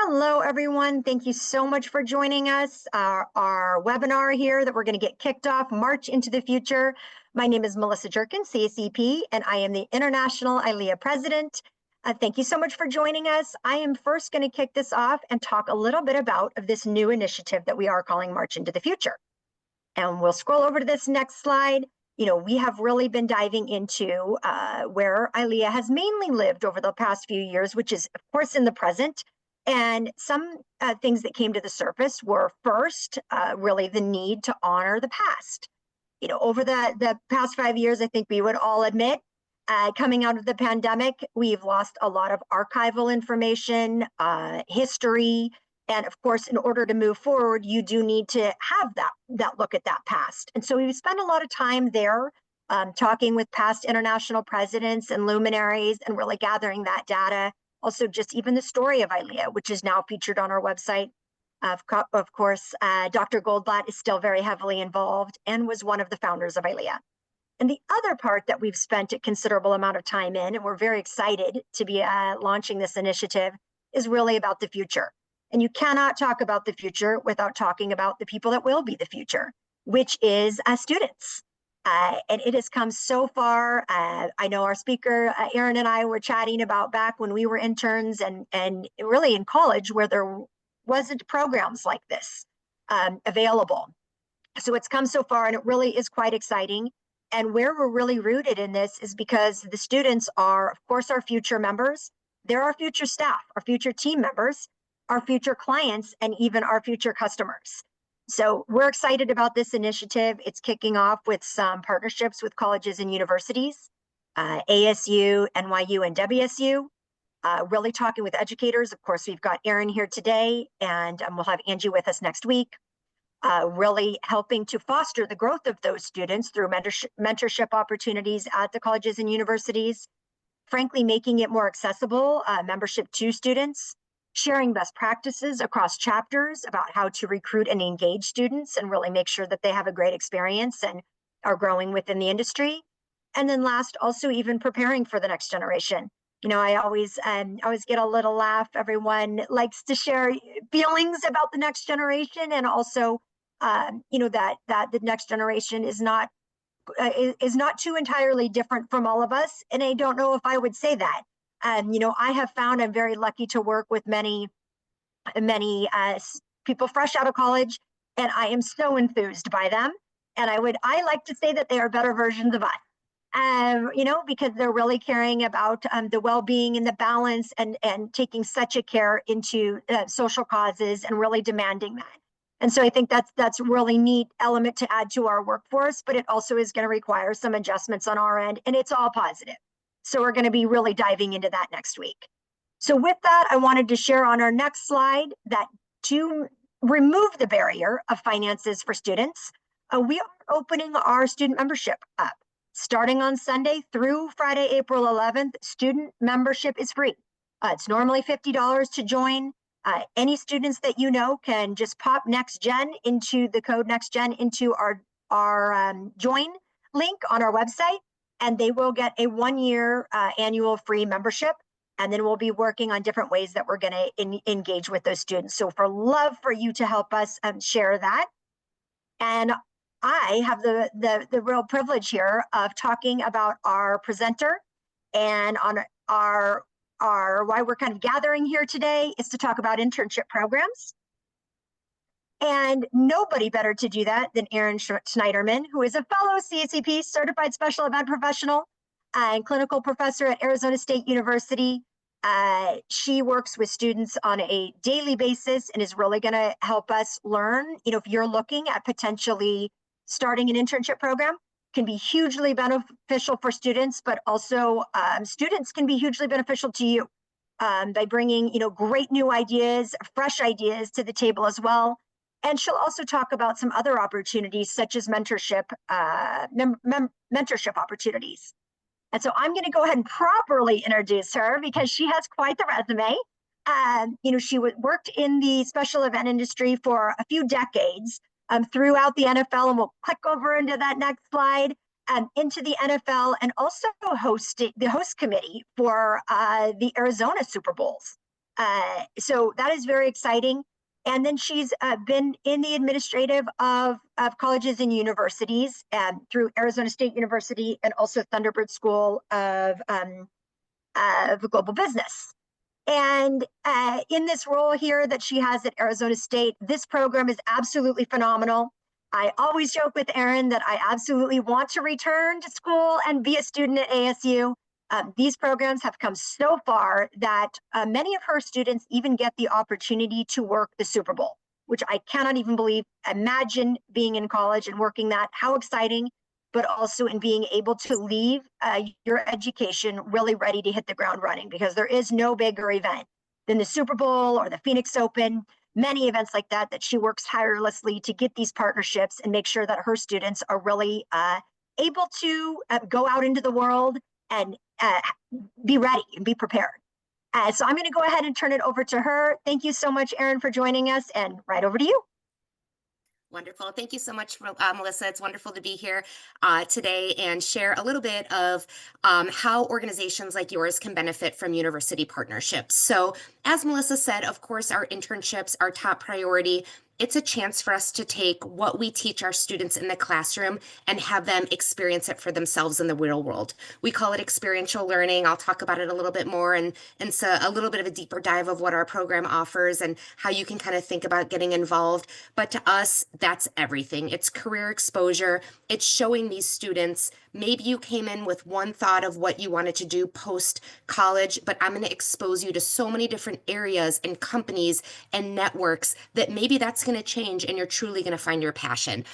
Hello, everyone. Thank you so much for joining us. Our webinar here that we're going to get kicked off, March into the Future. My name is Melissa Jerkin, CSEP, and I am the International ILEA President. Thank you so much for joining us. I am first going to kick this off and talk a little bit about this new initiative that we are calling March into the Future. And we'll scroll over to this next slide. We have really been diving into where ILEA has mainly lived over the past few years, which is, of course, in the present. And some things that came to the surface were first, really the need to honor the past. Over the past 5 years, I think we would all admit, coming out of the pandemic, we've lost a lot of archival information, history, and of course, in order to move forward, you do need to have that look at that past. And so we've spent a lot of time there talking with past international presidents and luminaries and really gathering that data. Also, just even the story of ILEA, which is now featured on our website. Of course, Dr. Goldblatt is still very heavily involved and was one of the founders of ILEA. And the other part that we've spent a considerable amount of time in, and we're very excited to be launching this initiative, is really about the future. And you cannot talk about the future without talking about the people that will be the future, which is students. And it has come so far. I know our speaker, Erin, and I were chatting about back when we were interns and really in college where there wasn't programs like this available. So it's come so far and it really is quite exciting. And where we're really rooted in this is because the students are, of course, our future members. They're our future staff, our future team members, our future clients, and even our future customers. So we're excited about this initiative. It's kicking off with some partnerships with colleges and universities, ASU, NYU, and WSU, really talking with educators. Of course, we've got Erin here today, and we'll have Angie with us next week, really helping to foster the growth of those students through mentorship opportunities at the colleges and universities, frankly, making it more accessible, membership to students, sharing best practices across chapters about how to recruit and engage students and really make sure that they have a great experience and are growing within the industry. And then last, also even preparing for the next generation. I always get a little laugh. Everyone likes to share feelings about the next generation, and also, that the next generation is not too entirely different from all of us. And I don't know if I would say that. I have found I'm very lucky to work with many people fresh out of college, and I am so enthused by them. And I like to say that they are better versions of us, because they're really caring about the well-being and the balance and taking such a care into social causes and really demanding that. And so I think that's a really neat element to add to our workforce, but it also is going to require some adjustments on our end, and it's all positive. So we're going to be really diving into that next week. So with that, I wanted to share on our next slide that to remove the barrier of finances for students, we are opening our student membership up. Starting on Sunday through Friday, April 11th, student membership is free. It's normally $50 to join. Any students that can just pop NextGen into the code NextGen into our join link on our website, and they will get a 1-year annual free membership. And then we'll be working on different ways that we're going to engage with those students. So for love for you to help us share that. And I have the real privilege here of talking about our presenter, and on our why we're kind of gathering here today is to talk about internship programs. And nobody better to do that than Erin Schneiderman, who is a fellow CSEP certified special event professional and clinical professor at Arizona State University. She works with students on a daily basis and is really going to help us learn. If you're looking at potentially starting an internship program, can be hugely beneficial for students, but also students can be hugely beneficial to you by bringing great new ideas, fresh ideas to the table as well. And she'll also talk about some other opportunities such as mentorship, mentorship opportunities. And so I'm going to go ahead and properly introduce her because she has quite the resume. She worked in the special event industry for a few decades throughout the NFL, and we'll click over into that next slide, into the NFL, and also hosted the host committee for the Arizona Super Bowls. So that is very exciting. And then she's been in the administrative of colleges and universities through Arizona State University and also Thunderbird School of Global Business. And in this role here that she has at Arizona State, this program is absolutely phenomenal. I always joke with Erin that I absolutely want to return to school and be a student at ASU. These programs have come so far that many of her students even get the opportunity to work the Super Bowl, which I cannot even believe. Imagine being in college and working that, how exciting, but also in being able to leave your education really ready to hit the ground running, because there is no bigger event than the Super Bowl or the Phoenix Open, many events like that, that she works tirelessly to get these partnerships and make sure that her students are really able to go out into the world and be ready and be prepared. So I'm going to go ahead and turn it over to her. Thank you so much, Erin, for joining us, and right over to you. Wonderful. Thank you so much, Melissa. It's wonderful to be here today and share a little bit of how organizations like yours can benefit from university partnerships. So, as Melissa said, of course, our internships are top priority. It's a chance for us to take what we teach our students in the classroom and have them experience it for themselves in the real world. We call it experiential learning. I'll talk about it a little bit more and so a little bit of a deeper dive of what our program offers and how you can kind of think about getting involved. But to us, that's everything. It's career exposure. It's showing these students, maybe you came in with one thought of what you wanted to do post college, but I'm going to expose you to so many different areas and companies and networks that maybe that's going to change and you're truly going to find your passion.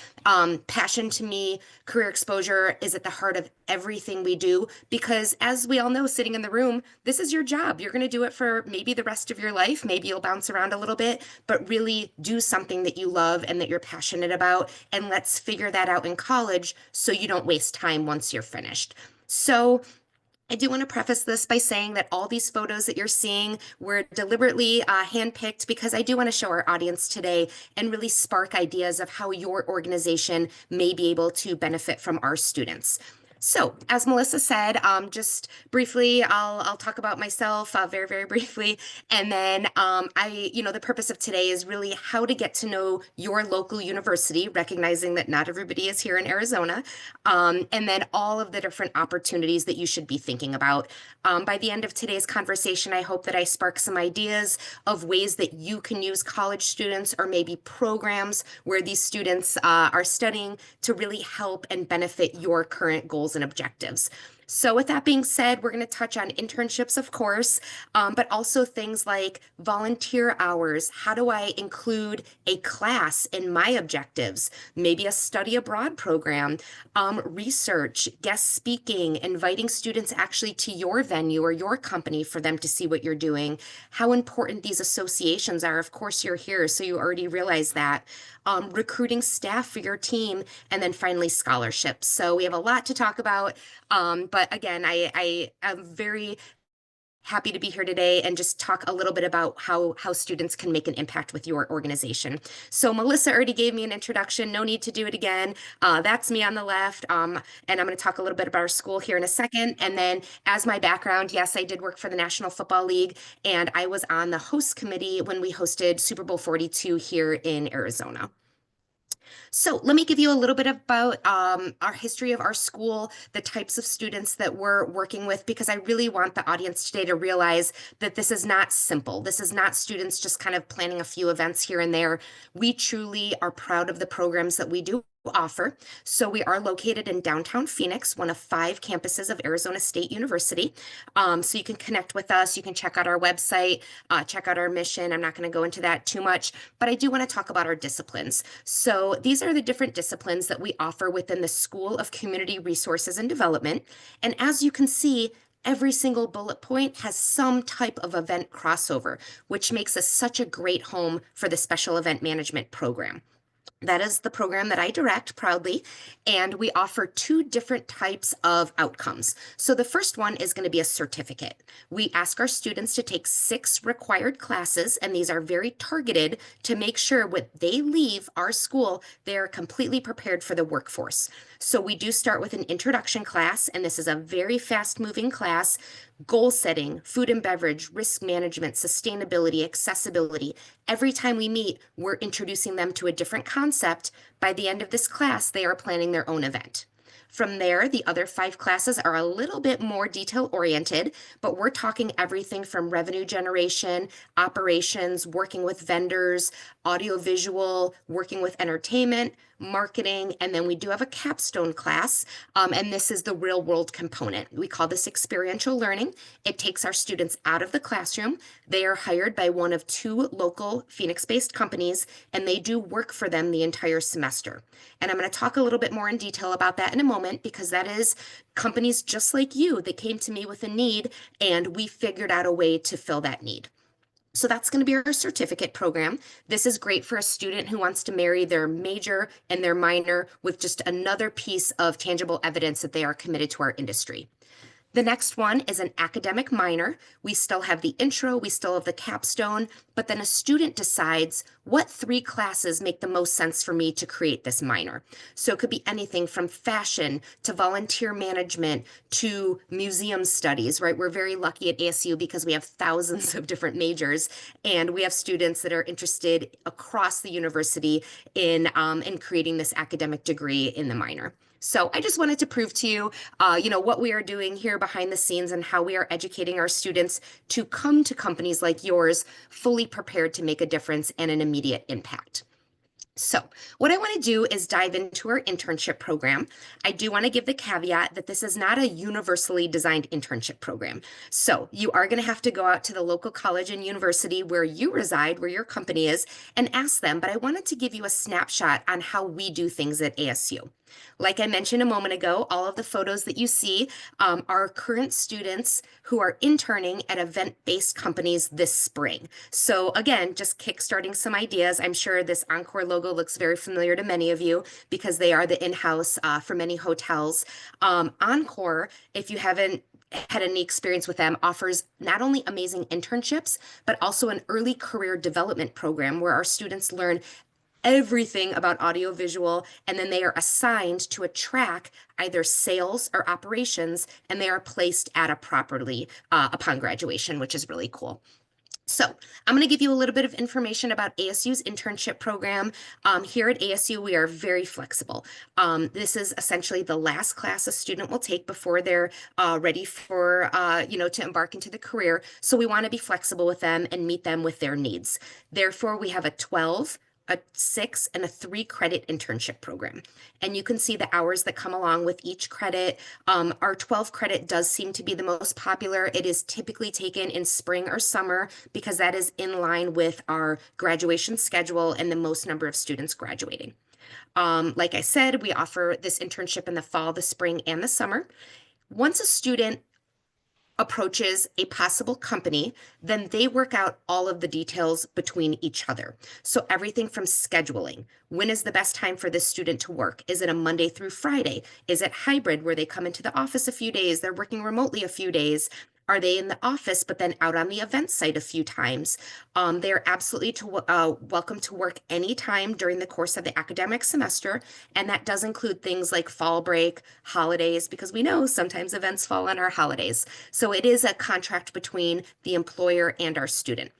Passion to me, career exposure is at the heart of everything we do, because as we all know, sitting in the room, this is your job. You're going to do it for maybe the rest of your life. Maybe you'll bounce around a little bit, but really do something that you love and that you're passionate about. And let's figure that out in college so you don't waste time once you're finished. So I do want to preface this by saying that all these photos that you're seeing were deliberately handpicked because I do want to show our audience today and really spark ideas of how your organization may be able to benefit from our students. So, as Melissa said, just briefly, I'll talk about myself very, very briefly, and then the purpose of today is really how to get to know your local university, recognizing that not everybody is here in Arizona, and then all of the different opportunities that you should be thinking about. By the end of today's conversation, I hope that I spark some ideas of ways that you can use college students or maybe programs where these students are studying to really help and benefit your current goals and objectives. So with that being said, we're going to touch on internships, of course, but also things like volunteer hours. How do I include a class in my objectives? Maybe a study abroad program, research, guest speaking, inviting students actually to your venue or your company for them to see what you're doing. How important these associations are. Of course, you're here, so you already realize that. Recruiting staff for your team, and then finally scholarships. So we have a lot to talk about. But again, I am very happy to be here today and just talk a little bit about how students can make an impact with your organization. So Melissa already gave me an introduction. No need to do it again. That's me on the left. And I'm going to talk a little bit about our school here in a second. And then as my background, yes, I did work for the National Football League, and I was on the host committee when we hosted Super Bowl 42 here in Arizona. So let me give you a little bit about our history of our school, the types of students that we're working with, because I really want the audience today to realize that this is not simple. This is not students just kind of planning a few events here and there. We truly are proud of the programs that we do offer. So we are located in downtown Phoenix, one of 5 campuses of Arizona State University. So you can connect with us. You can check out our website, check out our mission. I'm not going to go into that too much, but I do want to talk about our disciplines. So these are the different disciplines that we offer within the School of Community Resources and Development. And as you can see, every single bullet point has some type of event crossover, which makes us such a great home for the special event management program. That is the program that I direct proudly, and we offer two different types of outcomes. So the first one is going to be a certificate. We ask our students to take 6 required classes, and these are very targeted to make sure when they leave our school, they are completely prepared for the workforce. So we do start with an introduction class, and this is a very fast-moving class. Goal setting, food and beverage, risk management, sustainability, accessibility. Every time we meet, we're introducing them to a different concept. By the end of this class, they are planning their own event. From there, the other 5 classes are a little bit more detail oriented, but we're talking everything from revenue generation, operations, working with vendors, audiovisual, working with entertainment, marketing, and then we do have a capstone class, and this is the real world component. We call this experiential learning. It takes our students out of the classroom. They are hired by one of 2 local Phoenix-based companies, and they do work for them the entire semester. And I'm going to talk a little bit more in detail about that in a moment, because that is companies just like you that came to me with a need, and we figured out a way to fill that need. So that's going to be our certificate program. This is great for a student who wants to marry their major and their minor with just another piece of tangible evidence that they are committed to our industry. The next one is an academic minor. We still have the intro, we still have the capstone, but then a student decides what 3 classes make the most sense for me to create this minor. So it could be anything from fashion to volunteer management to museum studies, right? We're very lucky at ASU because we have thousands of different majors, and we have students that are interested across the university in creating this academic degree in the minor. So I just wanted to prove to you, what we are doing here behind the scenes and how we are educating our students to come to companies like yours fully prepared to make a difference and an immediate impact. So what I want to do is dive into our internship program. I do want to give the caveat that this is not a universally designed internship program. So you are going to have to go out to the local college and university where you reside, where your company is, and ask them. But I wanted to give you a snapshot on how we do things at ASU. Like I mentioned a moment ago, all of the photos that you see are current students who are interning at event-based companies this spring. So again, just kickstarting some ideas. I'm sure this Encore logo looks very familiar to many of you because they are the in-house for many hotels. Encore, if you haven't had any experience with them, offers not only amazing internships, but also an early career development program where our students learn everything about audiovisual, and then they are assigned to a track, either sales or operations, and they are placed at a properly upon graduation, which is really cool. So I'm going to give you a little bit of information about ASU's internship program. Here at ASU, we are very flexible. This is essentially the last class a student will take before they're ready for, to embark into the career. So we want to be flexible with them and meet them with their needs. Therefore, we have a 12, a 6, and a 3 credit internship program. And you can see the hours that come along with each credit. Our 12 credit does seem to be the most popular. It is typically taken in spring or summer because that is in line with our graduation schedule and the most number of students graduating. Like I said, we offer this internship in the fall, the spring, and the summer. Once a student approaches a possible company, then they work out all of the details between each other. So everything from scheduling. When is the best time for this student to work? Is it a Monday through Friday? Is it hybrid where they come into the office a few days, they're working remotely a few days? Are they in the office, but then out on the event site a few times? They're absolutely welcome to work anytime during the course of the academic semester. And that does include things like fall break, holidays, because we know sometimes events fall on our holidays. So it is a contract between the employer and our student.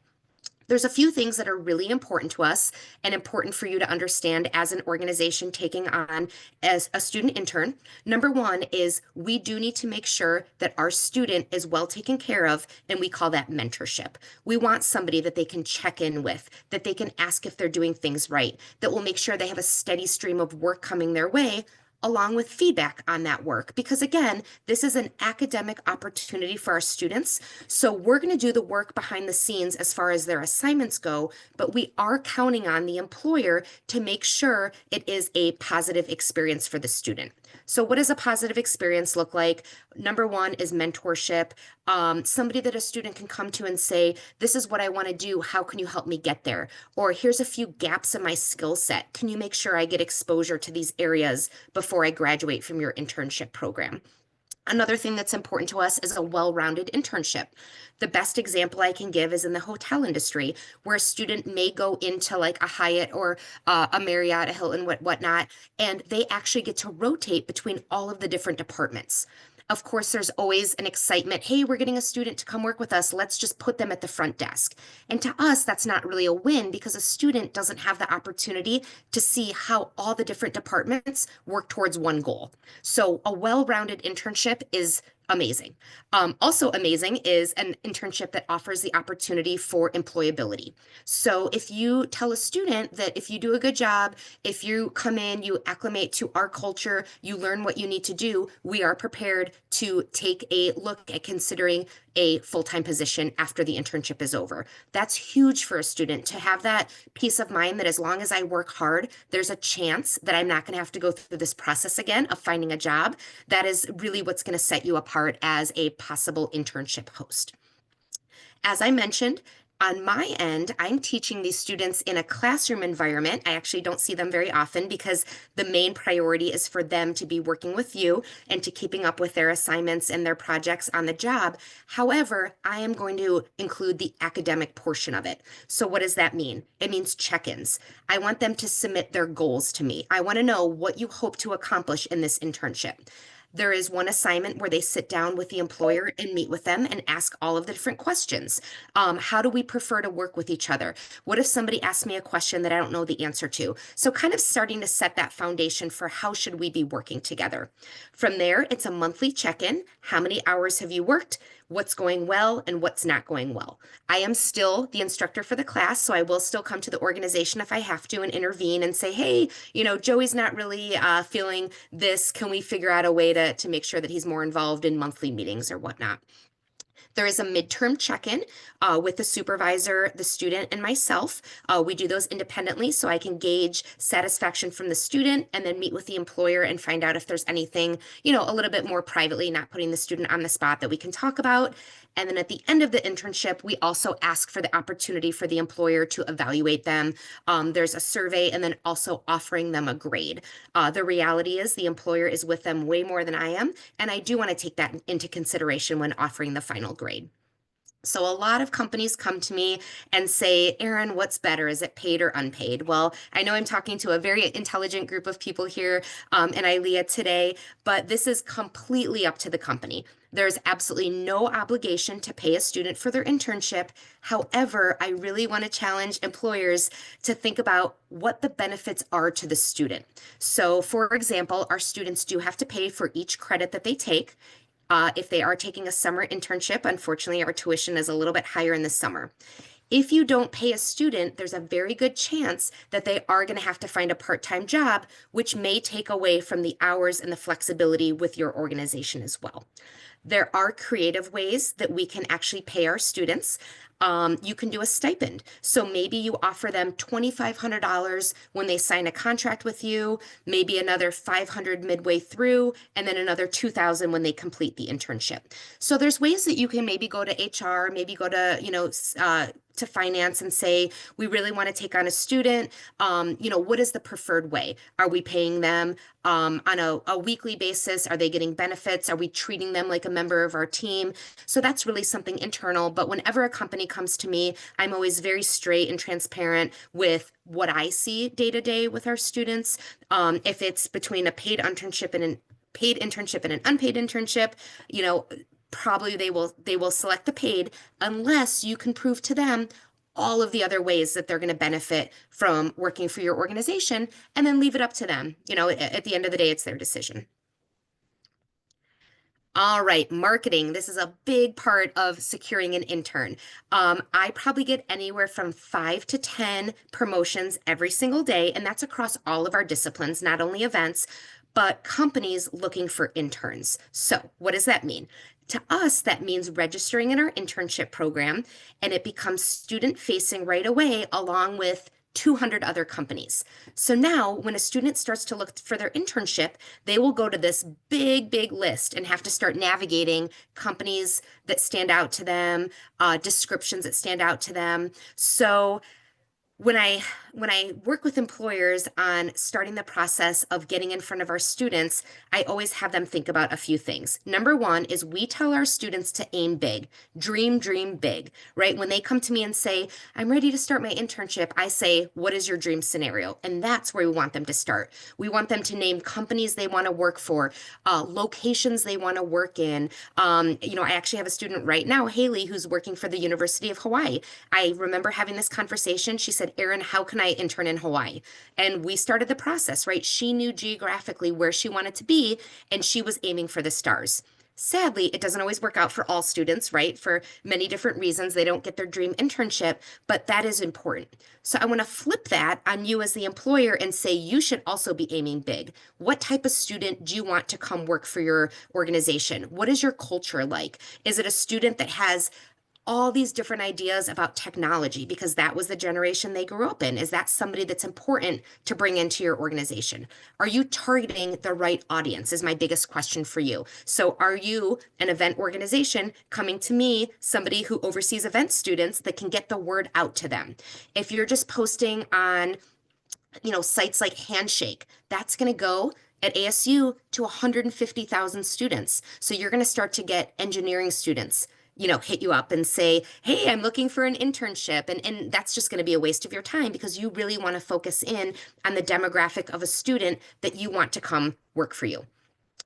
There's a few things that are really important to us and important for you to understand as an organization taking on as a student intern. Number one is we do need to make sure that our student is well taken care of, and we call that mentorship. We want somebody that they can check in with, that they can ask if they're doing things right, that will make sure they have a steady stream of work coming their way, along with feedback on that work. Because again, this is an academic opportunity for our students. So we're going to do the work behind the scenes as far as their assignments go, but we are counting on the employer to make sure it is a positive experience for the student. So what does a positive experience look like? Number one is mentorship. Somebody that a student can come to and say, this is what I want to do. How can you help me get there? Or here's a few gaps in my skill set. Can you make sure I get exposure to these areas before I graduate from your internship program? Another thing that's important to us is a well-rounded internship. The best example I can give is in the hotel industry, where a student may go into like a Hyatt or a Marriott, a Hilton, whatnot, and they actually get to rotate between all of the different departments. Of course, there's always an excitement. Hey, we're getting a student to come work with us. Let's just put them at the front desk. And to us, that's not really a win because a student doesn't have the opportunity to see how all the different departments work towards one goal. So a well-rounded internship is amazing. Also amazing is an internship that offers the opportunity for employability. So if you tell a student that if you do a good job, if you come in, you acclimate to our culture, you learn what you need to do, we are prepared to take a look at considering a full-time position after the internship is over. That's huge for a student to have that peace of mind that as long as I work hard, there's a chance that I'm not going to have to go through this process again of finding a job. That is really what's going to set you apart as a possible internship host. As I mentioned, on my end, I'm teaching these students in a classroom environment. I actually don't see them very often because the main priority is for them to be working with you and to keeping up with their assignments and their projects on the job. However, I am going to include the academic portion of it. So what does that mean? It means check-ins. I want them to submit their goals to me. I want to know what you hope to accomplish in this internship. There is one assignment where they sit down with the employer and meet with them and ask all of the different questions. How do we prefer to work with each other? What if somebody asks me a question that I don't know the answer to? So kind of starting to set that foundation for how should we be working together. From there, it's a monthly check-in. How many hours have you worked? What's going well and what's not going well. I am still the instructor for the class, so I will still come to the organization if I have to and intervene and say, hey, Joey's not really feeling this. Can we figure out a way to make sure that he's more involved in monthly meetings or whatnot? There is a midterm check-in with the supervisor, the student, and myself. We do those independently so I can gauge satisfaction from the student and then meet with the employer and find out if there's anything, a little bit more privately, not putting the student on the spot that we can talk about. And then at the end of the internship, we also ask for the opportunity for the employer to evaluate them. There's a survey and then also offering them a grade. The reality is the employer is with them way more than I am, and I do want to take that into consideration when offering the final grade. So a lot of companies come to me and say, Erin, what's better? Is it paid or unpaid? Well, I know I'm talking to a very intelligent group of people here in ILEA today, but this is completely up to the company. There's absolutely no obligation to pay a student for their internship. However, I really want to challenge employers to think about what the benefits are to the student. So for example, our students do have to pay for each credit that they take. If they are taking a summer internship, unfortunately, our tuition is a little bit higher in the summer. If you don't pay a student, there's a very good chance that they are going to have to find a part-time job, which may take away from the hours and the flexibility with your organization as well. There are creative ways that we can actually pay our students. You can do a stipend. So maybe you offer them $2,500 when they sign a contract with you, maybe another $500 midway through, and then another $2,000 when they complete the internship. So there's ways that you can maybe go to HR, maybe go to finance and say, we really want to take on a student. What is the preferred way? Are we paying them on a weekly basis? Are they getting benefits? Are we treating them like a member of our team? So that's really something internal. But whenever a company comes to me, I'm always very straight and transparent with what I see day to day with our students. If it's between a paid internship and an unpaid internship, probably they will select the paid unless you can prove to them all of the other ways that they're going to benefit from working for your organization, and then leave it up to them. At the end of the day, it's their decision. All right, marketing. This is a big part of securing an intern. I probably get anywhere from 5 to 10 promotions every single day, and that's across all of our disciplines, not only events, but companies looking for interns. So what does that mean? To us, that means registering in our internship program, and it becomes student-facing right away, along with 200 other companies. So now when a student starts to look for their internship, they will go to this big, big list and have to start navigating companies that stand out to them, descriptions that stand out to them. So when I work with employers on starting the process of getting in front of our students, I always have them think about a few things. Number one is we tell our students to aim big, dream big, right? When they come to me and say, I'm ready to start my internship, I say, what is your dream scenario? And that's where we want them to start. We want them to name companies they want to work for, locations they want to work in. I actually have a student right now, Haley, who's working for the University of Hawaii. I remember having this conversation. She said, Erin, how can I intern in Hawaii? And we started the process, right? She knew geographically where she wanted to be, and she was aiming for the stars. Sadly, it doesn't always work out for all students, right? For many different reasons, they don't get their dream internship, but that is important. So I want to flip that on you as the employer and say you should also be aiming big. What type of student do you want to come work for your organization? What is your culture like? Is it a student that has all these different ideas about technology because that was the generation they grew up in? Is that somebody that's important to bring into your organization? Are you targeting the right audience is my biggest question for you. So are you an event organization coming to me, somebody who oversees event students that can get the word out to them? If you're just posting on sites like Handshake, that's going to go at ASU to 150,000 students. So you're going to start to get engineering students, hit you up and say, hey, I'm looking for an internship. And that's just going to be a waste of your time because you really want to focus in on the demographic of a student that you want to come work for you.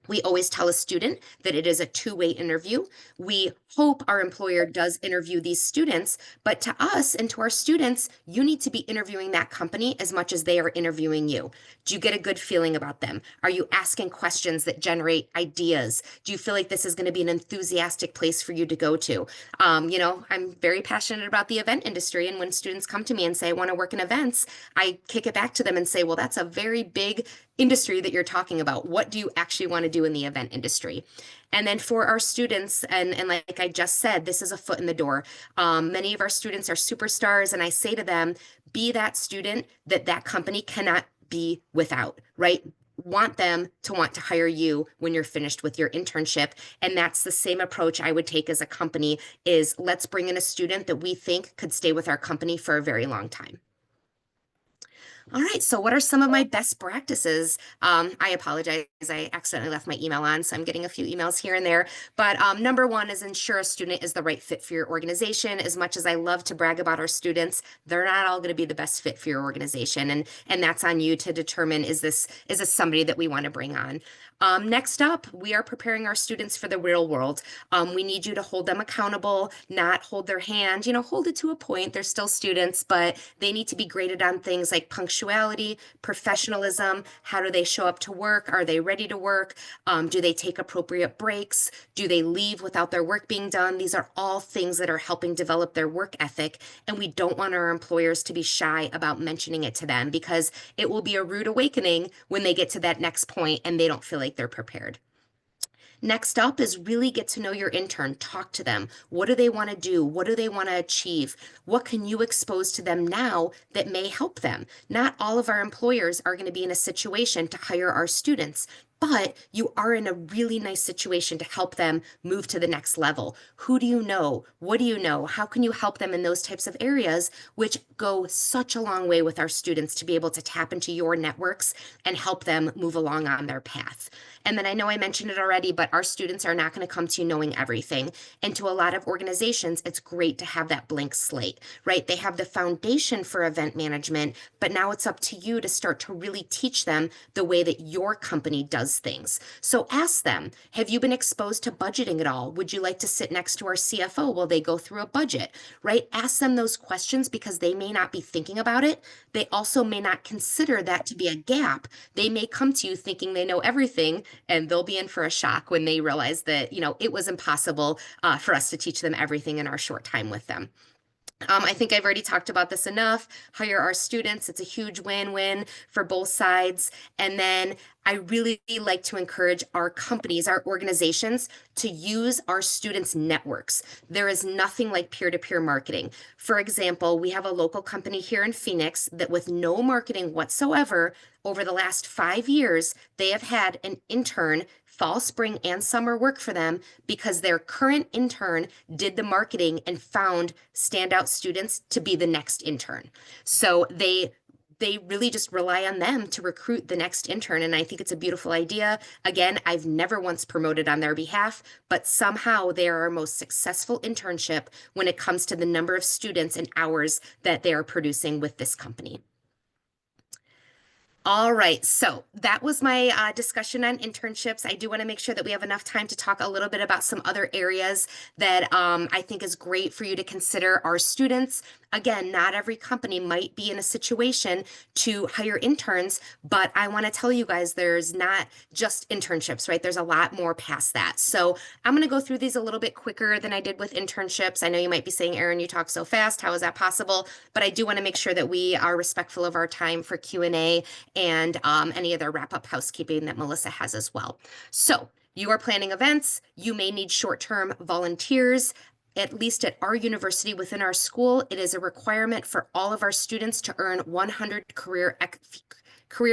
We always tell a student that it is a two-way interview. We hope our employer does interview these students, but to us and to our students, you need to be interviewing that company as much as they are interviewing you. Do you get a good feeling about them? Are you asking questions that generate ideas? Do you feel like this is going to be an enthusiastic place for you to go to? I'm very passionate about the event industry, and when students come to me and say, I want to work in events, I kick it back to them and say, well, that's a very big industry that you're talking about. What do you actually want to do in the event industry? And then for our students, and like I just said, this is a foot in the door. Many of our students are superstars, and I say to them, be that student that that company cannot be without, right? Want them to want to hire you when you're finished with your internship. And that's the same approach I would take as a company is let's bring in a student that we think could stay with our company for a very long time. All right, so what are some of my best practices? I apologize, I accidentally left my email on, so I'm getting a few emails here and there. But number one is ensure a student is the right fit for your organization. As much as I love to brag about our students, they're not all going to be the best fit for your organization, and that's on you to determine is this somebody that we want to bring on. Next up, we are preparing our students for the real world. We need you to hold them accountable, not hold their hand, hold it to a point. They're still students, but they need to be graded on things like punctuality, professionalism. How do they show up to work? Are they ready to work? Do they take appropriate breaks? Do they leave without their work being done? These are all things that are helping develop their work ethic. And we don't want our employers to be shy about mentioning it to them because it will be a rude awakening when they get to that next point and they don't feel like they're prepared. Next up is really get to know your intern. Talk to them. What do they want to do? What do they want to achieve? What can you expose to them now that may help them? Not all of our employers are going to be in a situation to hire our students, but you are in a really nice situation to help them move to the next level. Who do you know? What do you know? How can you help them in those types of areas, which go such a long way with our students to be able to tap into your networks and help them move along on their path. And then I know I mentioned it already, but our students are not going to come to you knowing everything. And to a lot of organizations, it's great to have that blank slate, right? They have the foundation for event management, but now it's up to you to start to really teach them the way that your company does things. So ask them, have you been exposed to budgeting at all? Would you like to sit next to our CFO while they go through a budget, right? Ask them those questions because they may not be thinking about it. They also may not consider that to be a gap. They may come to you thinking they know everything, and they'll be in for a shock when they realize that, it was impossible for us to teach them everything in our short time with them. I think I've already talked about this enough. Hire our students. It's a huge win-win for both sides. And then I really like to encourage our companies, our organizations to use our students' networks. There is nothing like peer-to-peer marketing. For example, we have a local company here in Phoenix that with no marketing whatsoever, over the last 5 years, they have had an intern fall, spring, and summer work for them because their current intern did the marketing and found standout students to be the next intern. So they really just rely on them to recruit the next intern. And I think it's a beautiful idea. Again, I've never once promoted on their behalf, but somehow they are our most successful internship when it comes to the number of students and hours that they are producing with this company. All right, so that was my discussion on internships. I do want to make sure that we have enough time to talk a little bit about some other areas that I think is great for you to consider our students. Again, not every company might be in a situation to hire interns, but I want to tell you guys there's not just internships, right? There's a lot more past that. So I'm going to go through these a little bit quicker than I did with internships. I know you might be saying, Erin, you talk so fast. How is that possible? But I do want to make sure that we are respectful of our time for Q&A and any other wrap-up housekeeping that Melissa has as well. So you are planning events. You may need short-term volunteers. At least at our university within our school, it is a requirement for all of our students to earn 100 career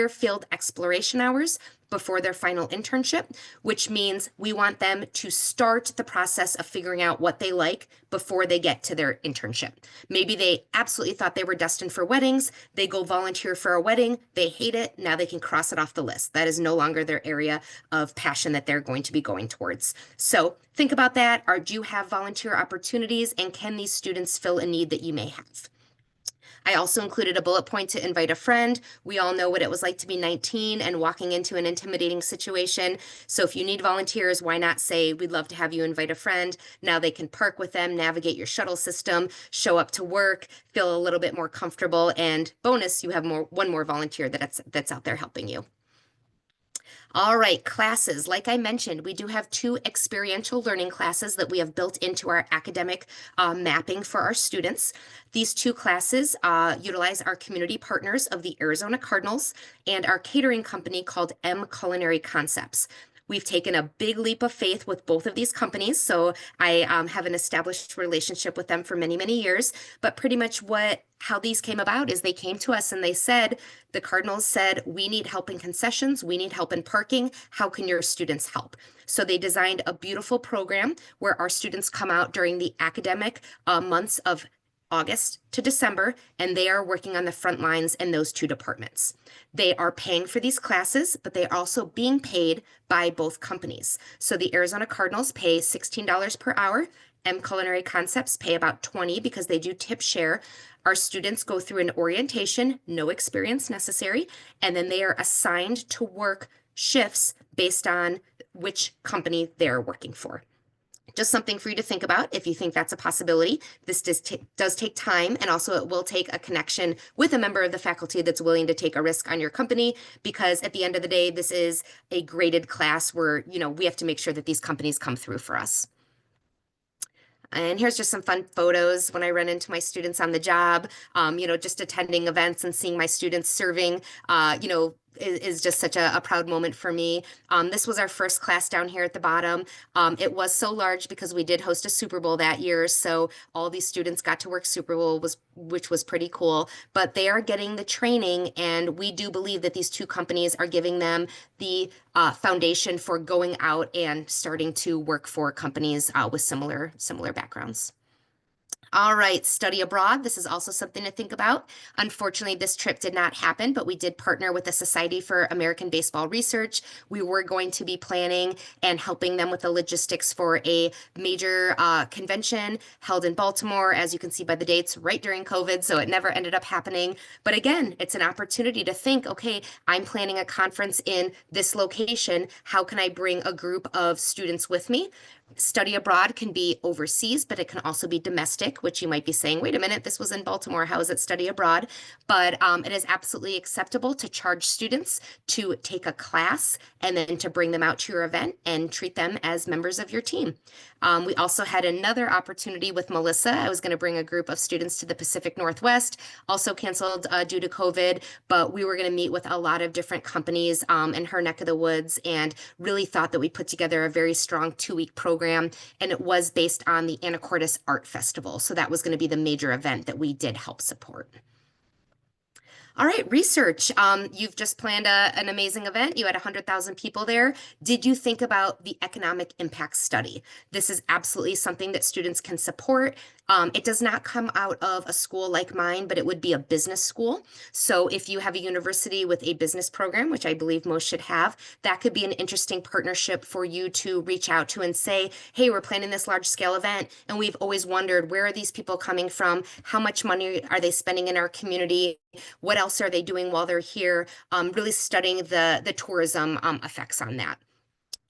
field exploration hours before their final internship, which means we want them to start the process of figuring out what they like before they get to their internship. Maybe they absolutely thought they were destined for weddings. They go volunteer for a wedding. They hate it. Now they can cross it off the list. That is no longer their area of passion that they're going to be going towards. So think about that. Do you have volunteer opportunities, and can these students fill a need that you may have? I also included a bullet point to invite a friend. We all know what it was like to be 19 and walking into an intimidating situation. So if you need volunteers, why not say, we'd love to have you invite a friend. Now they can park with them, navigate your shuttle system, show up to work, feel a little bit more comfortable, and bonus, you have one more volunteer that's out there helping you. All right, classes. Like I mentioned, we do have 2 experiential learning classes that we have built into our academic mapping for our students. These 2 classes utilize our community partners of the Arizona Cardinals and our catering company called M Culinary Concepts. We've taken a big leap of faith with both of these companies, so I have an established relationship with them for many, many years. But pretty much how these came about is they came to us and they said, the Cardinals said, we need help in concessions, we need help in parking. How can your students help? So they designed a beautiful program where our students come out during the academic months of August to December, and they are working on the front lines in those 2 departments. They are paying for these classes, but they are also being paid by both companies. So the Arizona Cardinals pay $16 per hour. M Culinary Concepts pay about $20 because they do tip share. Our students go through an orientation, no experience necessary, and then they are assigned to work shifts based on which company they're working for. Just something for you to think about if you think that's a possibility. This does take time, and also it will take a connection with a member of the faculty that's willing to take a risk on your company, because at the end of the day, this is a graded class where, we have to make sure that these companies come through for us. And here's just some fun photos when I run into my students on the job, just attending events and seeing my students serving, is just such a proud moment for me. This was our first class down here at the bottom. It was so large because we did host a Super Bowl that year, so all these students got to work Super Bowl, which was pretty cool. But they are getting the training, and we do believe that these 2 companies are giving them the foundation for going out and starting to work for companies with similar backgrounds. All right, study abroad. This is also something to think about. Unfortunately, this trip did not happen, but we did partner with the Society for American Baseball Research. We were going to be planning and helping them with the logistics for a major convention held in Baltimore, as you can see by the dates, right during COVID, so it never ended up happening. But again, it's an opportunity to think, okay, I'm planning a conference in this location. How can I bring a group of students with me? Study abroad can be overseas, but it can also be domestic, which you might be saying, wait a minute, this was in Baltimore. How is it study abroad? But it is absolutely acceptable to charge students to take a class and then to bring them out to your event and treat them as members of your team. We also had another opportunity with Melissa. I was going to bring a group of students to the Pacific Northwest, also canceled due to COVID, but we were going to meet with a lot of different companies in her neck of the woods and really thought that we put together a very strong 2-week program. And it was based on the Anacortes Art Festival. So that was going to be the major event that we did help support. All right, research. You've just planned an amazing event. You had 100,000 people there. Did you think about the economic impact study? This is absolutely something that students can support. It does not come out of a school like mine, but it would be a business school. So if you have a university with a business program, which I believe most should have, that could be an interesting partnership for you to reach out to and say, hey, we're planning this large scale event, and we've always wondered, where are these people coming from? How much money are they spending in our community? What else are they doing while they're here? Really studying the tourism effects on that.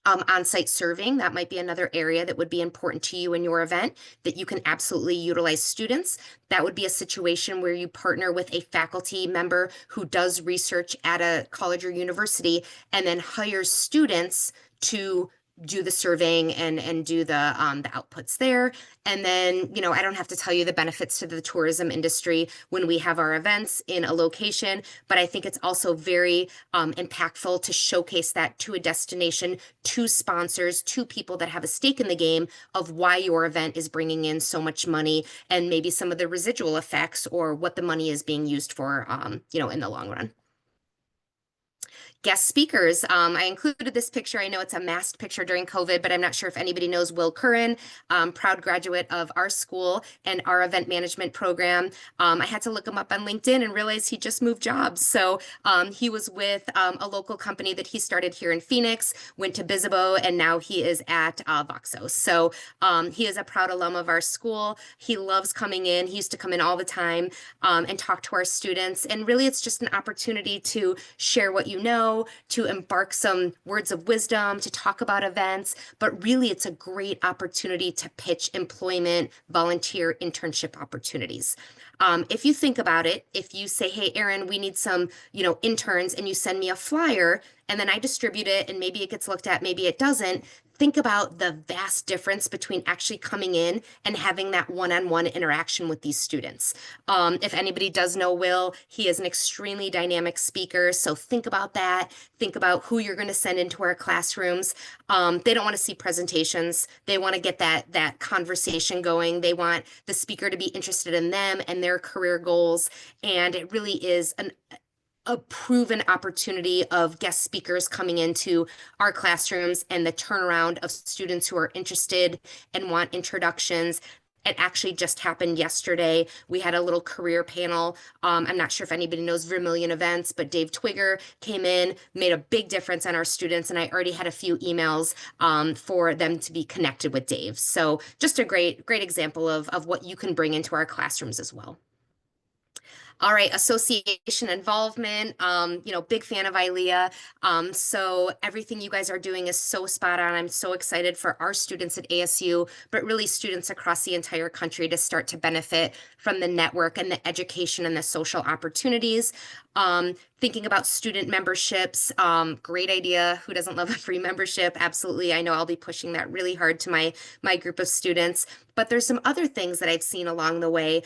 On-site serving, that might be another area that would be important to you in your event, that you can absolutely utilize students. That would be a situation where you partner with a faculty member who does research at a college or university and then hires students to do the surveying and do the outputs there. And then, you know, I don't have to tell you the benefits to the tourism industry when we have our events in a location, but I think it's also very impactful to showcase that to a destination, to sponsors, to people that have a stake in the game of why your event is bringing in so much money and maybe some of the residual effects or what the money is being used for, you know, in the long run. Guest speakers. I included this picture. I know it's a masked picture during COVID, but I'm not sure if anybody knows Will Curran, proud graduate of our school and our event management program. I had to look him up on LinkedIn and realize he just moved jobs. So he was with a local company that he started here in Phoenix, went to Bizzabo, and now he is at Voxos. So he is a proud alum of our school. He loves coming in. He used to come in all the time and talk to our students. And really, it's just an opportunity to share what you know, to embark some words of wisdom, to talk about events, but really it's a great opportunity to pitch employment, volunteer, internship opportunities. If you think about it, if you say, hey, Erin, we need some, you know, interns, and you send me a flyer and then I distribute it and maybe it gets looked at, maybe it doesn't, think about the vast difference between actually coming in and having that one-on-one interaction with these students. If anybody does know Will, he is an extremely dynamic speaker. So think about that. Think about who you're going to send into our classrooms. They don't want to see presentations. They want to get that conversation going. They want the speaker to be interested in them and their career goals. And it really is a proven opportunity of guest speakers coming into our classrooms and the turnaround of students who are interested and want introductions. It actually just happened yesterday. We had a little career panel. I'm not sure if anybody knows Vermilion Events, but Dave Twigger came in, made a big difference on our students, and I already had a few emails for them to be connected with Dave. So just a great example of what you can bring into our classrooms as well. All right, association involvement, you know, big fan of ILEA. So everything you guys are doing is so spot on. I'm so excited for our students at ASU, but really students across the entire country to start to benefit from the network and the education and the social opportunities. Thinking about student memberships, great idea. Who doesn't love a free membership? Absolutely. I know I'll be pushing that really hard to my group of students. But there's some other things that I've seen along the way.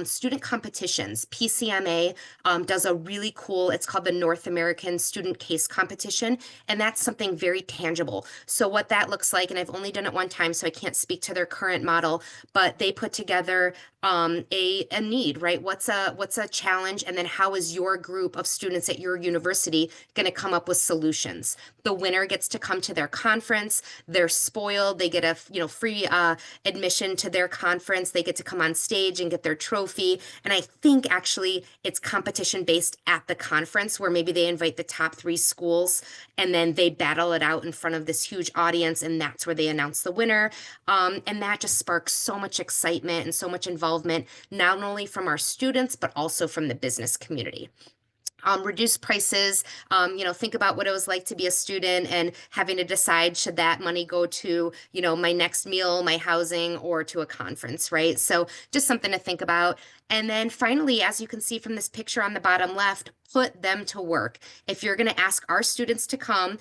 Student competitions. PCMA does a really cool, it's called the North American Student Case Competition, and that's something very tangible. So what that looks like, and I've only done it one time, so I can't speak to their current model, but they put together a need, right? What's a challenge, and then how is your group of students at your university going to come up with solutions? The winner gets to come to their conference. They're spoiled. They get a free admission to their conference. They get to come on stage and get their trophy. And I think actually it's competition based at the conference where maybe they invite the top 3 schools and then they battle it out in front of this huge audience, and that's where they announce the winner. And that just sparks so much excitement and so much involvement, not only from our students, but also from the business community. reduce prices, think about what it was like to be a student and having to decide should that money go to, my next meal, my housing, or to a conference, right? So just something to think about. And then finally, as you can see from this picture on the bottom left, put them to work. If you're going to ask our students to come,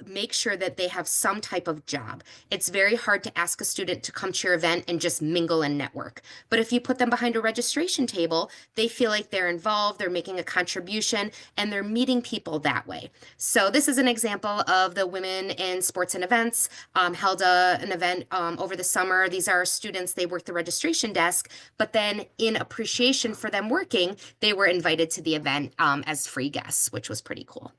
make sure that they have some type of job. It's very hard to ask a student to come to your event and just mingle and network. But if you put them behind a registration table, they feel like they're involved, they're making a contribution, and they're meeting people that way. So this is an example of the Women in Sports and Events held an event over the summer. These are students, they work the registration desk, but then in appreciation for them working, they were invited to the event as free guests, which was pretty cool.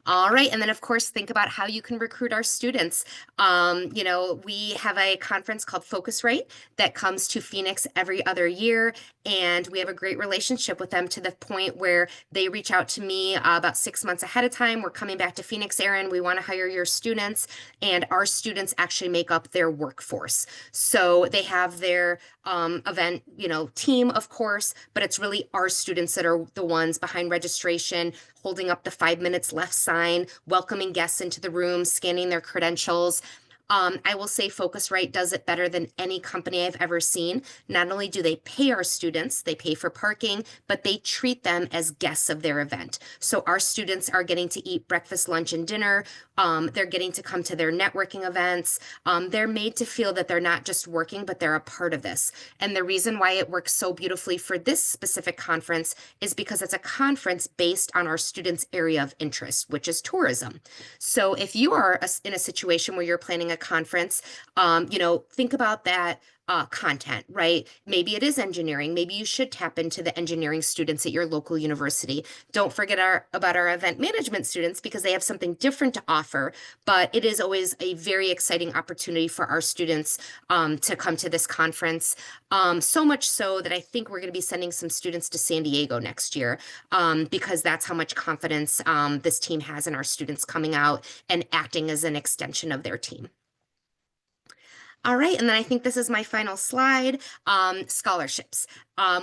All right. And then, of course, think about how you can recruit our students. We have a conference called Focusrite that comes to Phoenix every other year. And we have a great relationship with them to the point where they reach out to me about 6 months ahead of time. We're coming back to Phoenix, Erin. We want to hire your students. And our students actually make up their workforce. So they have their event, team, of course, but it's really our students that are the ones behind registration, holding up the 5 minutes left sign, welcoming guests into the room, scanning their credentials. I will say Focusrite does it better than any company I've ever seen. Not only do they pay our students, they pay for parking, but they treat them as guests of their event. So our students are getting to eat breakfast, lunch, and dinner. They're getting to come to their networking events. They're made to feel that they're not just working, but they're a part of this. And the reason why it works so beautifully for this specific conference is because it's a conference based on our students' area of interest, which is tourism. So if you are in a situation where you're planning a conference, think about that content, right? Maybe it is engineering. Maybe you should tap into the engineering students at your local university. Don't forget about our event management students because they have something different to offer, but it is always a very exciting opportunity for our students to come to this conference. So much so that I think we're going to be sending some students to San Diego next year because that's how much confidence this team has in our students coming out and acting as an extension of their team. All right, and then I think this is my final slide, scholarships.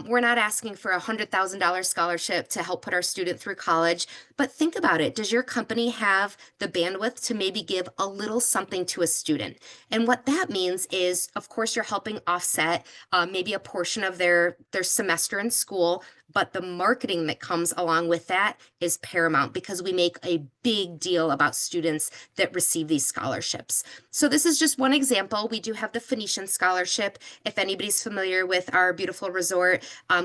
We're not asking for a $100,000 scholarship to help put our student through college, but think about it. Does your company have the bandwidth to maybe give a little something to a student? And what that means is, of course, you're helping offset maybe a portion of their semester in school, but the marketing that comes along with that is paramount because we make a big deal about students that receive these scholarships. So this is just one example. We do have the Phoenician Scholarship. If anybody's familiar with our beautiful resort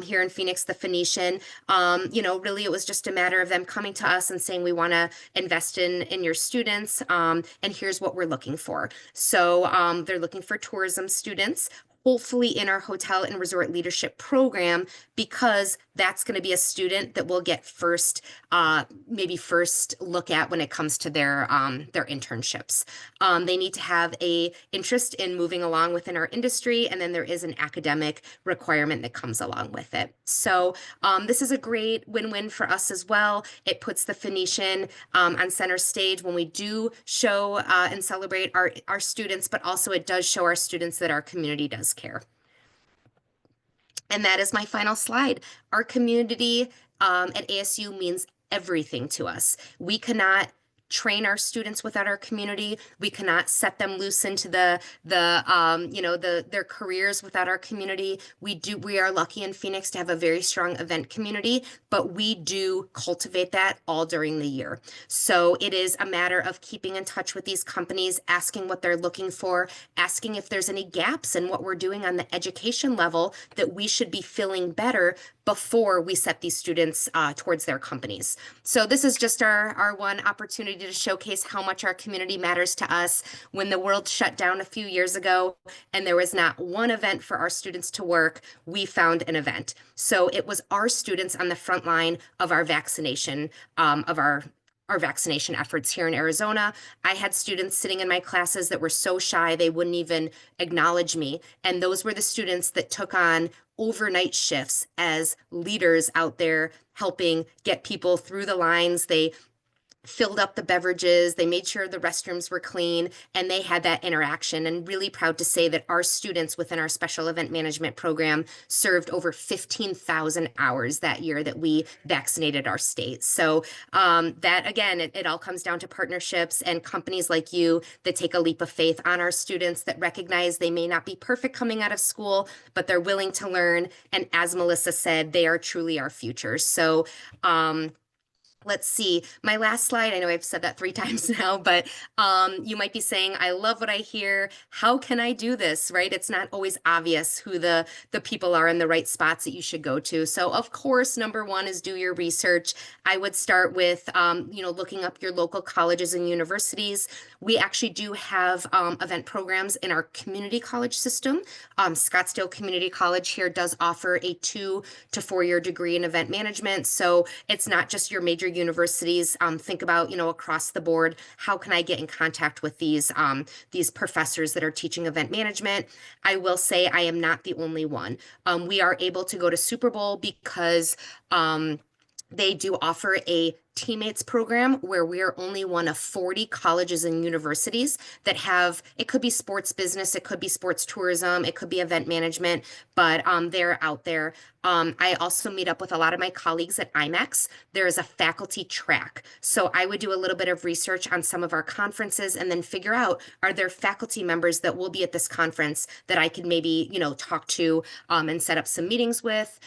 here in Phoenix, the Phoenician, really it was just a matter of them coming to us and saying, we want to invest in your students, and here's what we're looking for. So they're looking for tourism students, hopefully in our hotel and resort leadership program, because that's going to be a student that will get maybe first look at when it comes to their internships. They need to have a interest in moving along within our industry, and then there is an academic requirement that comes along with it. So this is a great win-win for us as well. It puts the Phoenician on center stage when we do show and celebrate our students, but also it does show our students that our community does care. And that is my final slide. Our community at ASU means everything to us. We cannot train our students without our community. We cannot set them loose into their careers without our community. We are lucky in Phoenix to have a very strong event community, but we do cultivate that all during the year. So it is a matter of keeping in touch with these companies, asking what they're looking for, asking if there's any gaps in what we're doing on the education level that we should be filling better before we set these students towards their companies. So this is just our one opportunity to showcase how much our community matters to us. When the world shut down a few years ago and there was not one event for our students to work, we found an event. So it was our students on the front line of our vaccination, of our vaccination efforts here in Arizona. I had students sitting in my classes that were so shy they wouldn't even acknowledge me. And those were the students that took on overnight shifts as leaders out there helping get people through the lines. They filled up the beverages, they made sure the restrooms were clean, and they had that interaction. And really proud to say that our students within our special event management program served over 15,000 hours that year that we vaccinated our state. So that again, it all comes down to partnerships and companies like you that take a leap of faith on our students, that recognize they may not be perfect coming out of school, but they're willing to learn. And as Melissa said, they are truly our future. So let's see, my last slide, I know I've said that 3 times now, but you might be saying, I love what I hear. How can I do this, right? It's not always obvious who the people are in the right spots that you should go to. So of course, number one is do your research. I would start with, looking up your local colleges and universities. We actually do have event programs in our community college system. Scottsdale Community College here does offer a 2 to 4 year degree in event management. So it's not just your major universities. Think about, across the board, how can I get in contact with these professors that are teaching event management? I will say I am not the only one. We are able to go to Super Bowl because they do offer a teammates program where we are only one of 40 colleges and universities that have, it could be sports business, it could be sports tourism, it could be event management, but they're out there. I also meet up with a lot of my colleagues at IMEX. There is a faculty track. So I would do a little bit of research on some of our conferences and then figure out, are there faculty members that will be at this conference that I could maybe, talk to and set up some meetings with.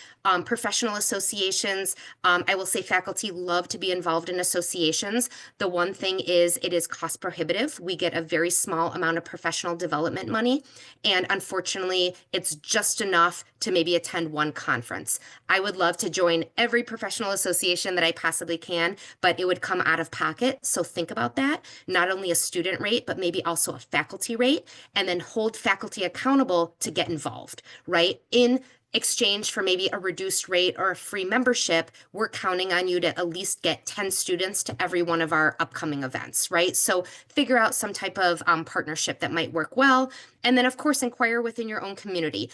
Professional associations. I will say faculty love to be involved in associations. The one thing is it is cost prohibitive. We get a very small amount of professional development money. And unfortunately, it's just enough to maybe attend one conference. I would love to join every professional association that I possibly can, but it would come out of pocket. So think about that. Not only a student rate, but maybe also a faculty rate, and then hold faculty accountable to get involved, right? In exchange for maybe a reduced rate or a free membership, we're counting on you to at least get 10 students to every one of our upcoming events, right? So figure out some type of partnership that might work well. And then, of course, inquire within your own community.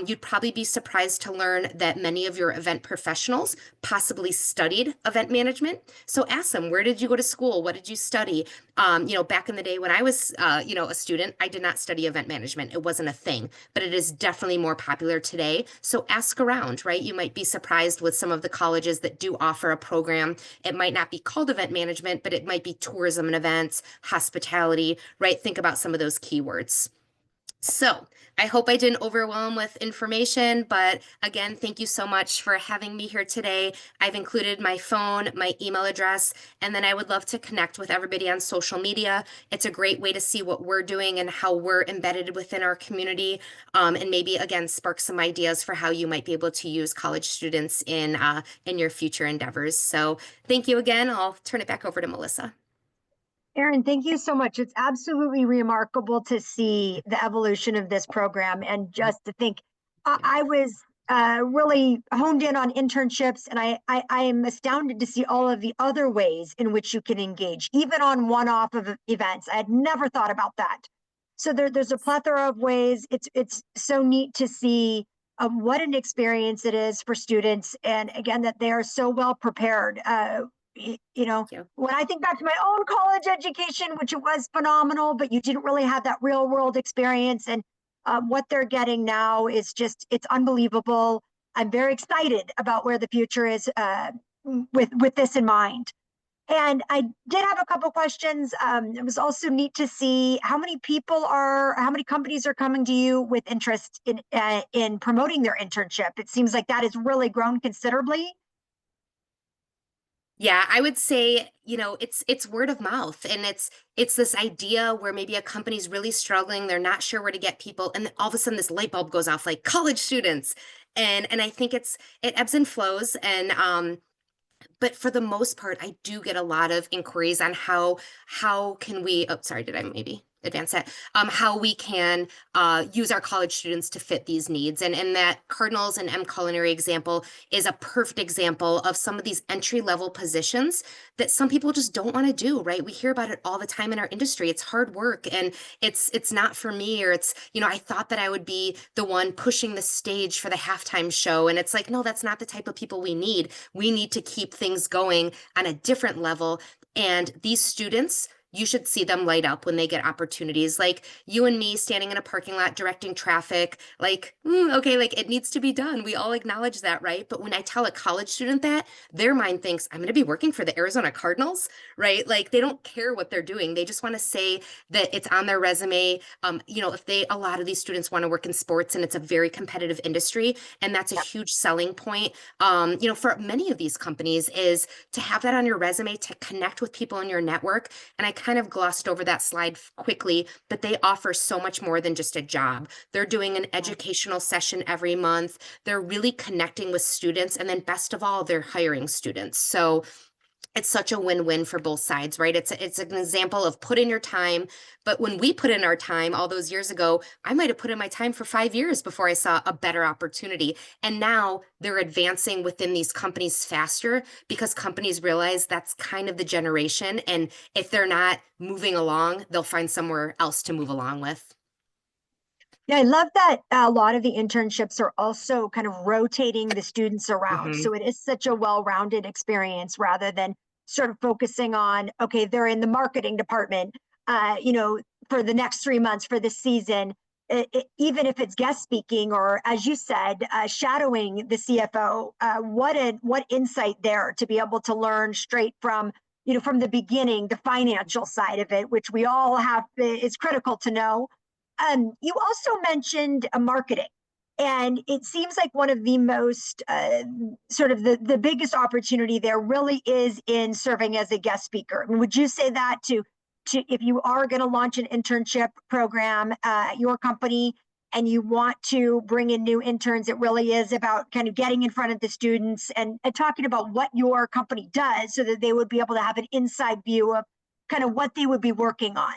You'd probably be surprised to learn that many of your event professionals possibly studied event management. So ask them, where did you go to school? What did you study? Back in the day when I was, a student, I did not study event management. It wasn't a thing, but it is definitely more popular today. So ask around, right? You might be surprised with some of the colleges that do offer a program. It might not be called event management, but it might be tourism and events, hospitality, right? Think about some of those keywords. So I hope I didn't overwhelm with information, but again, thank you so much for having me here today. I've included my phone, my email address, and then I would love to connect with everybody on social media. It's a great way to see what we're doing and how we're embedded within our community, and maybe again spark some ideas for how you might be able to use college students in your future endeavors. So thank you again. I'll turn it back over to Melissa. Erin, thank you so much. It's absolutely remarkable to see the evolution of this program, and just to think, I was really honed in on internships, and I am astounded to see all of the other ways in which you can engage, even on one-off of events. I had never thought about that. So there's a plethora of ways. It's so neat to see what an experience it is for students, and again, that they are so well prepared. When I think back to my own college education, which it was phenomenal, but you didn't really have that real world experience. And what they're getting now is it's unbelievable. I'm very excited about where the future is with this in mind. And I did have a couple questions. It was also neat to see how many companies are coming to you with interest in promoting their internship. It seems like that has really grown considerably. Yeah, I would say, it's word of mouth, and it's this idea where maybe a company's really struggling, they're not sure where to get people, and then all of a sudden this light bulb goes off, like college students. And I think it ebbs and flows, and but for the most part, I do get a lot of inquiries on how can we, oh, sorry, did I maybe advance that? How we can use our college students to fit these needs. And that Cardinals and M Culinary example is a perfect example of some of these entry-level positions that some people just don't want to do, right? We hear about it all the time in our industry. It's hard work, and it's not for me, or I thought that I would be the one pushing the stage for the halftime show. And it's like, no, that's not the type of people we need. We need to keep things going on a different level. And these students, you should see them light up when they get opportunities, like you and me standing in a parking lot directing traffic. Like, okay, like it needs to be done. We all acknowledge that, right? But when I tell a college student that, their mind thinks, I'm going to be working for the Arizona Cardinals, right? Like they don't care what they're doing. They just want to say that it's on their resume. If a lot of these students want to work in sports, and it's a very competitive industry, and that's a Yep. huge selling point, for many of these companies, is to have that on your resume, to connect with people in your network. And I kind of glossed over that slide quickly, but they offer so much more than just a job. They're doing an educational session every month. They're really connecting with students. And then best of all, they're hiring students. So it's such a win-win for both sides, right? It's an example of put in your time. But when we put in our time all those years ago, I might have put in my time for 5 years before I saw a better opportunity. And now they're advancing within these companies faster because companies realize that's kind of the generation. And if they're not moving along, they'll find somewhere else to move along with. Yeah, I love that a lot of the internships are also kind of rotating the students around. Mhm. So it is such a well-rounded experience rather than sort of focusing on, okay, they're in the marketing department, for the next 3 months for this season. Even if it's guest speaking or, as you said, shadowing the CFO, what insight there to be able to learn straight from the beginning, the financial side of it, which we all have is critical to know. You also mentioned marketing, and it seems like one of the most sort of the biggest opportunity there really is in serving as a guest speaker. I mean, would you say that to if you are going to launch an internship program at your company and you want to bring in new interns, it really is about kind of getting in front of the students and talking about what your company does so that they would be able to have an inside view of kind of what they would be working on.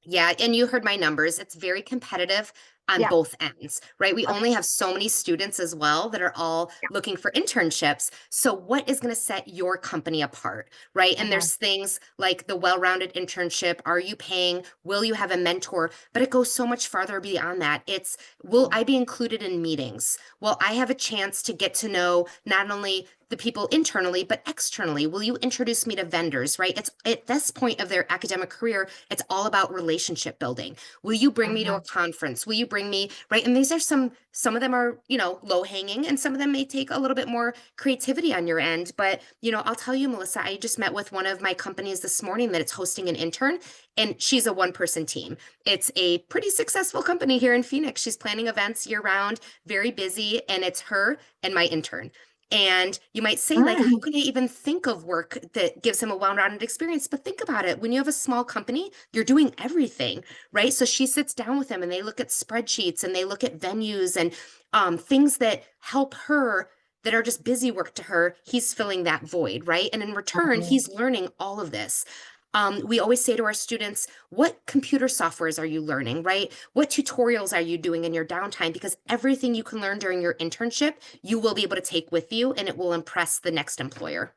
Yeah, and you heard my numbers. It's very competitive on Yeah. both ends, right? We Okay. only have so many students as well that are all Yeah. looking for internships. So, what is going to set your company apart, right? And Mhm. there's things like the well-rounded internship. Are you paying? Will you have a mentor? But it goes so much farther beyond that. It's, will I be included in meetings? Will I have a chance to get to know not only the people internally, but externally? Will you introduce me to vendors, right? It's at this point of their academic career, it's all about relationship building. Will you bring me to a Mhm. conference? Will you bring me, right? And these are some of them are, low hanging, and some of them may take a little bit more creativity on your end. But, I'll tell you, Melissa, I just met with one of my companies this morning that it's hosting an intern, and she's a one-person team. It's a pretty successful company here in Phoenix. She's planning events year round, very busy, and it's her and my intern. And you might say, like, how Mm. can I even think of work that gives him a well-rounded experience? But think about it. When you have a small company, you're doing everything, right? So she sits down with him and they look at spreadsheets and they look at venues and things that help her, that are just busy work to her. He's filling that void, right? And in return, Mhm. he's learning all of this. We always say to our students, what computer softwares are you learning, right? What tutorials are you doing in your downtime? Because everything you can learn during your internship, you will be able to take with you, and it will impress the next employer.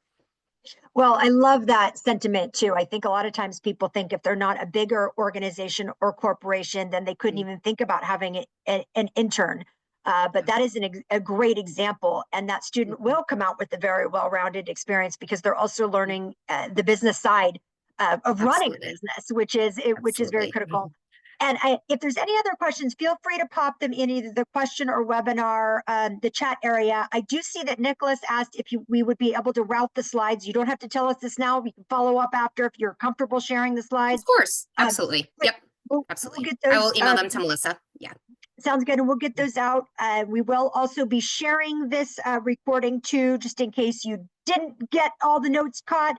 Well, I love that sentiment too. I think a lot of times people think if they're not a bigger organization or corporation, then they couldn't Mm. even think about having an intern. But that is a great example. And that student Mhm. will come out with a very well-rounded experience because they're also learning the business side of running a Absolutely. business, which is very Absolutely. critical. Mhm. And if there's any other questions, feel free to pop them in either the question or webinar, the chat area. I do see that Nicholas asked if we would be able to route the slides. You don't have to tell us this now. We can follow up after if you're comfortable sharing the Of slides. course. Um, Absolutely. but Yep. we'll Absolutely. get I those. will email them to Melissa. Yeah. Sounds good. And we'll get those out. We will also be sharing this recording too, just in case you didn't get all the notes caught.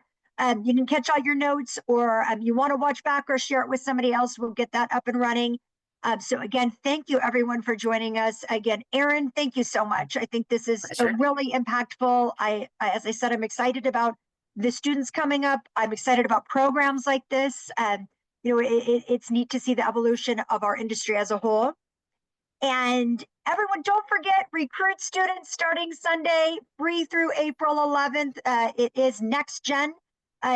You can catch all your notes, or you want to watch back or share it with somebody else. We'll get that up and running. So again, thank you everyone for joining us. Again, Erin, thank you so much. I think this is a Pleasure. really impactful. As I said, I'm excited about the students coming up. I'm excited about programs like this. It's neat to see the evolution of our industry as a whole. And everyone, don't forget, recruit students starting Sunday, free through April 11th. It is Next Gen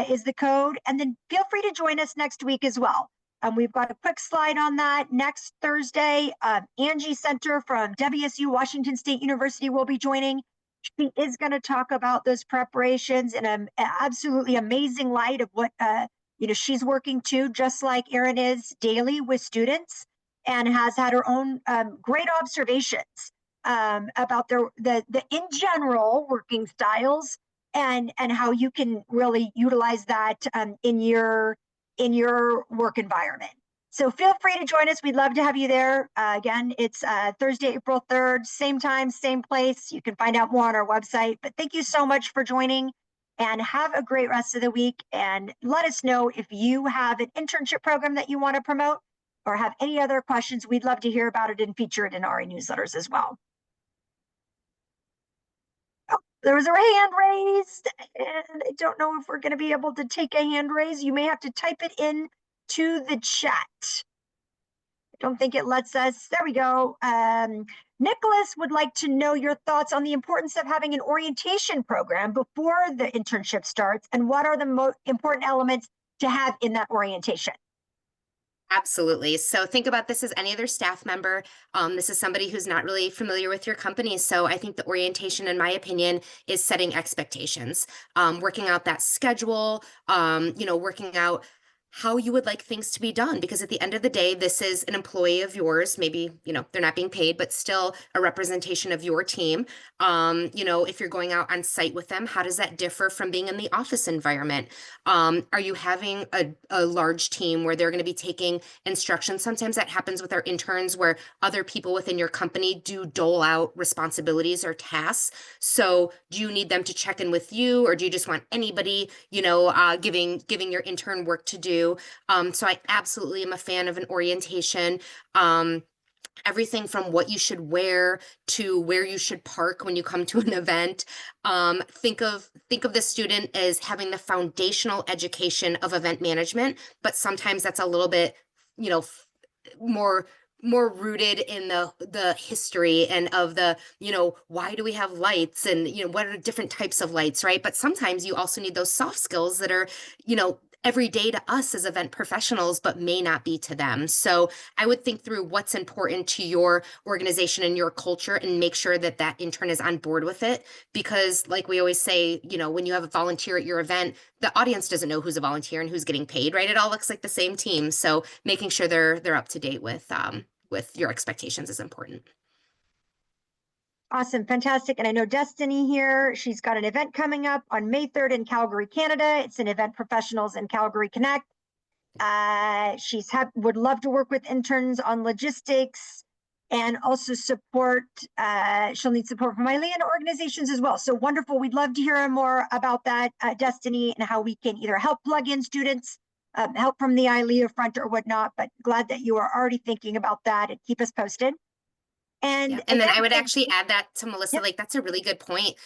is the code. And then feel free to join us next week as well. We've got a quick slide on that. Next Thursday, Angie Center from WSU Washington State University will be joining. She is going to talk about those preparations in an absolutely amazing light of what she's working to, just like Erin is daily with students, and has had her own great observations about the in general working styles, and how you can really utilize that in your work environment. So feel free to join us. We'd love to have you there. Again, it's Thursday, April 3rd, same time, same place. You can find out more on our website. But thank you so much for joining, and have a great rest of the week. And let us know if you have an internship program that you want to promote or have any other questions. We'd love to hear about it and feature it in our newsletters as well. Oh, there was a hand raised, and I don't know if we're going to be able to take a hand raise. You may have to type it in to the chat. I don't think it lets us. There we go. Nicholas would like to know your thoughts on the importance of having an orientation program before the internship starts, and what are the most important elements to have in that orientation? Absolutely. So think about this as any other staff member. This is somebody who's not really familiar with your company. So I think the orientation, in my opinion, is setting expectations, working out that schedule, working out how you would like things to be done. Because at the end of the day, this is an employee of yours. Maybe, they're not being paid, but still a representation of your team. If you're going out on site with them, how does that differ from being in the office environment? Are you having a large team where they're going to be taking instructions? Sometimes that happens with our interns, where other people within your company do dole out responsibilities or tasks. So do you need them to check in with you, or do you just want anybody, giving your intern work to do? So I absolutely am a fan of an orientation. Everything from what you should wear to where you should park when you come to an event. Think of the student as having the foundational education of event management, but sometimes that's a little bit, more rooted in the history and of the, why do we have lights, and what are different types of lights, right? But sometimes you also need those soft skills that are, every day to us as event professionals, but may not be to them. So I would think through what's important to your organization and your culture, and make sure that that intern is on board with it. Because like we always say, when you have a volunteer at your event, the audience doesn't know who's a volunteer and who's getting paid, right? It all looks like the same team. So making sure they're up to date with your expectations is important. Awesome, fantastic. And I know Destiny here, she's got an event coming up on May 3rd in Calgary, Canada. It's an Event Professionals in Calgary Connect. Would love to work with interns on logistics, and also support. She'll need support from ILEA and organizations as well. So wonderful. We'd love to hear more about that, Destiny, and how we can either help plug in students, help from the ILEA front or whatnot. But glad that you are already thinking about that, and keep us posted. And then I would actually add that to Melissa, Yep. like that's a really good point.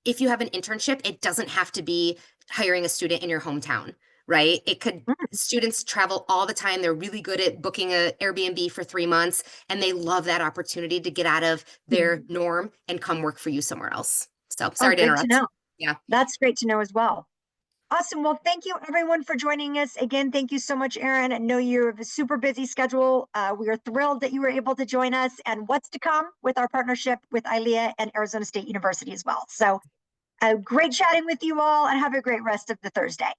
If you have an internship, it doesn't have to be hiring a student in your hometown, right? It could, students travel all the time. They're really good at booking a Airbnb for 3 months, and they love that opportunity to get out of their norm and come work for you somewhere else. So sorry to interrupt. Yeah, that's great to know as well. Awesome. Well, thank you everyone for joining us. Again, thank you so much, Erin. I know you have a super busy schedule. We are thrilled that you were able to join us, and what's to come with our partnership with ILEA and Arizona State University as well. So great chatting with you all, and have a great rest of the Thursday.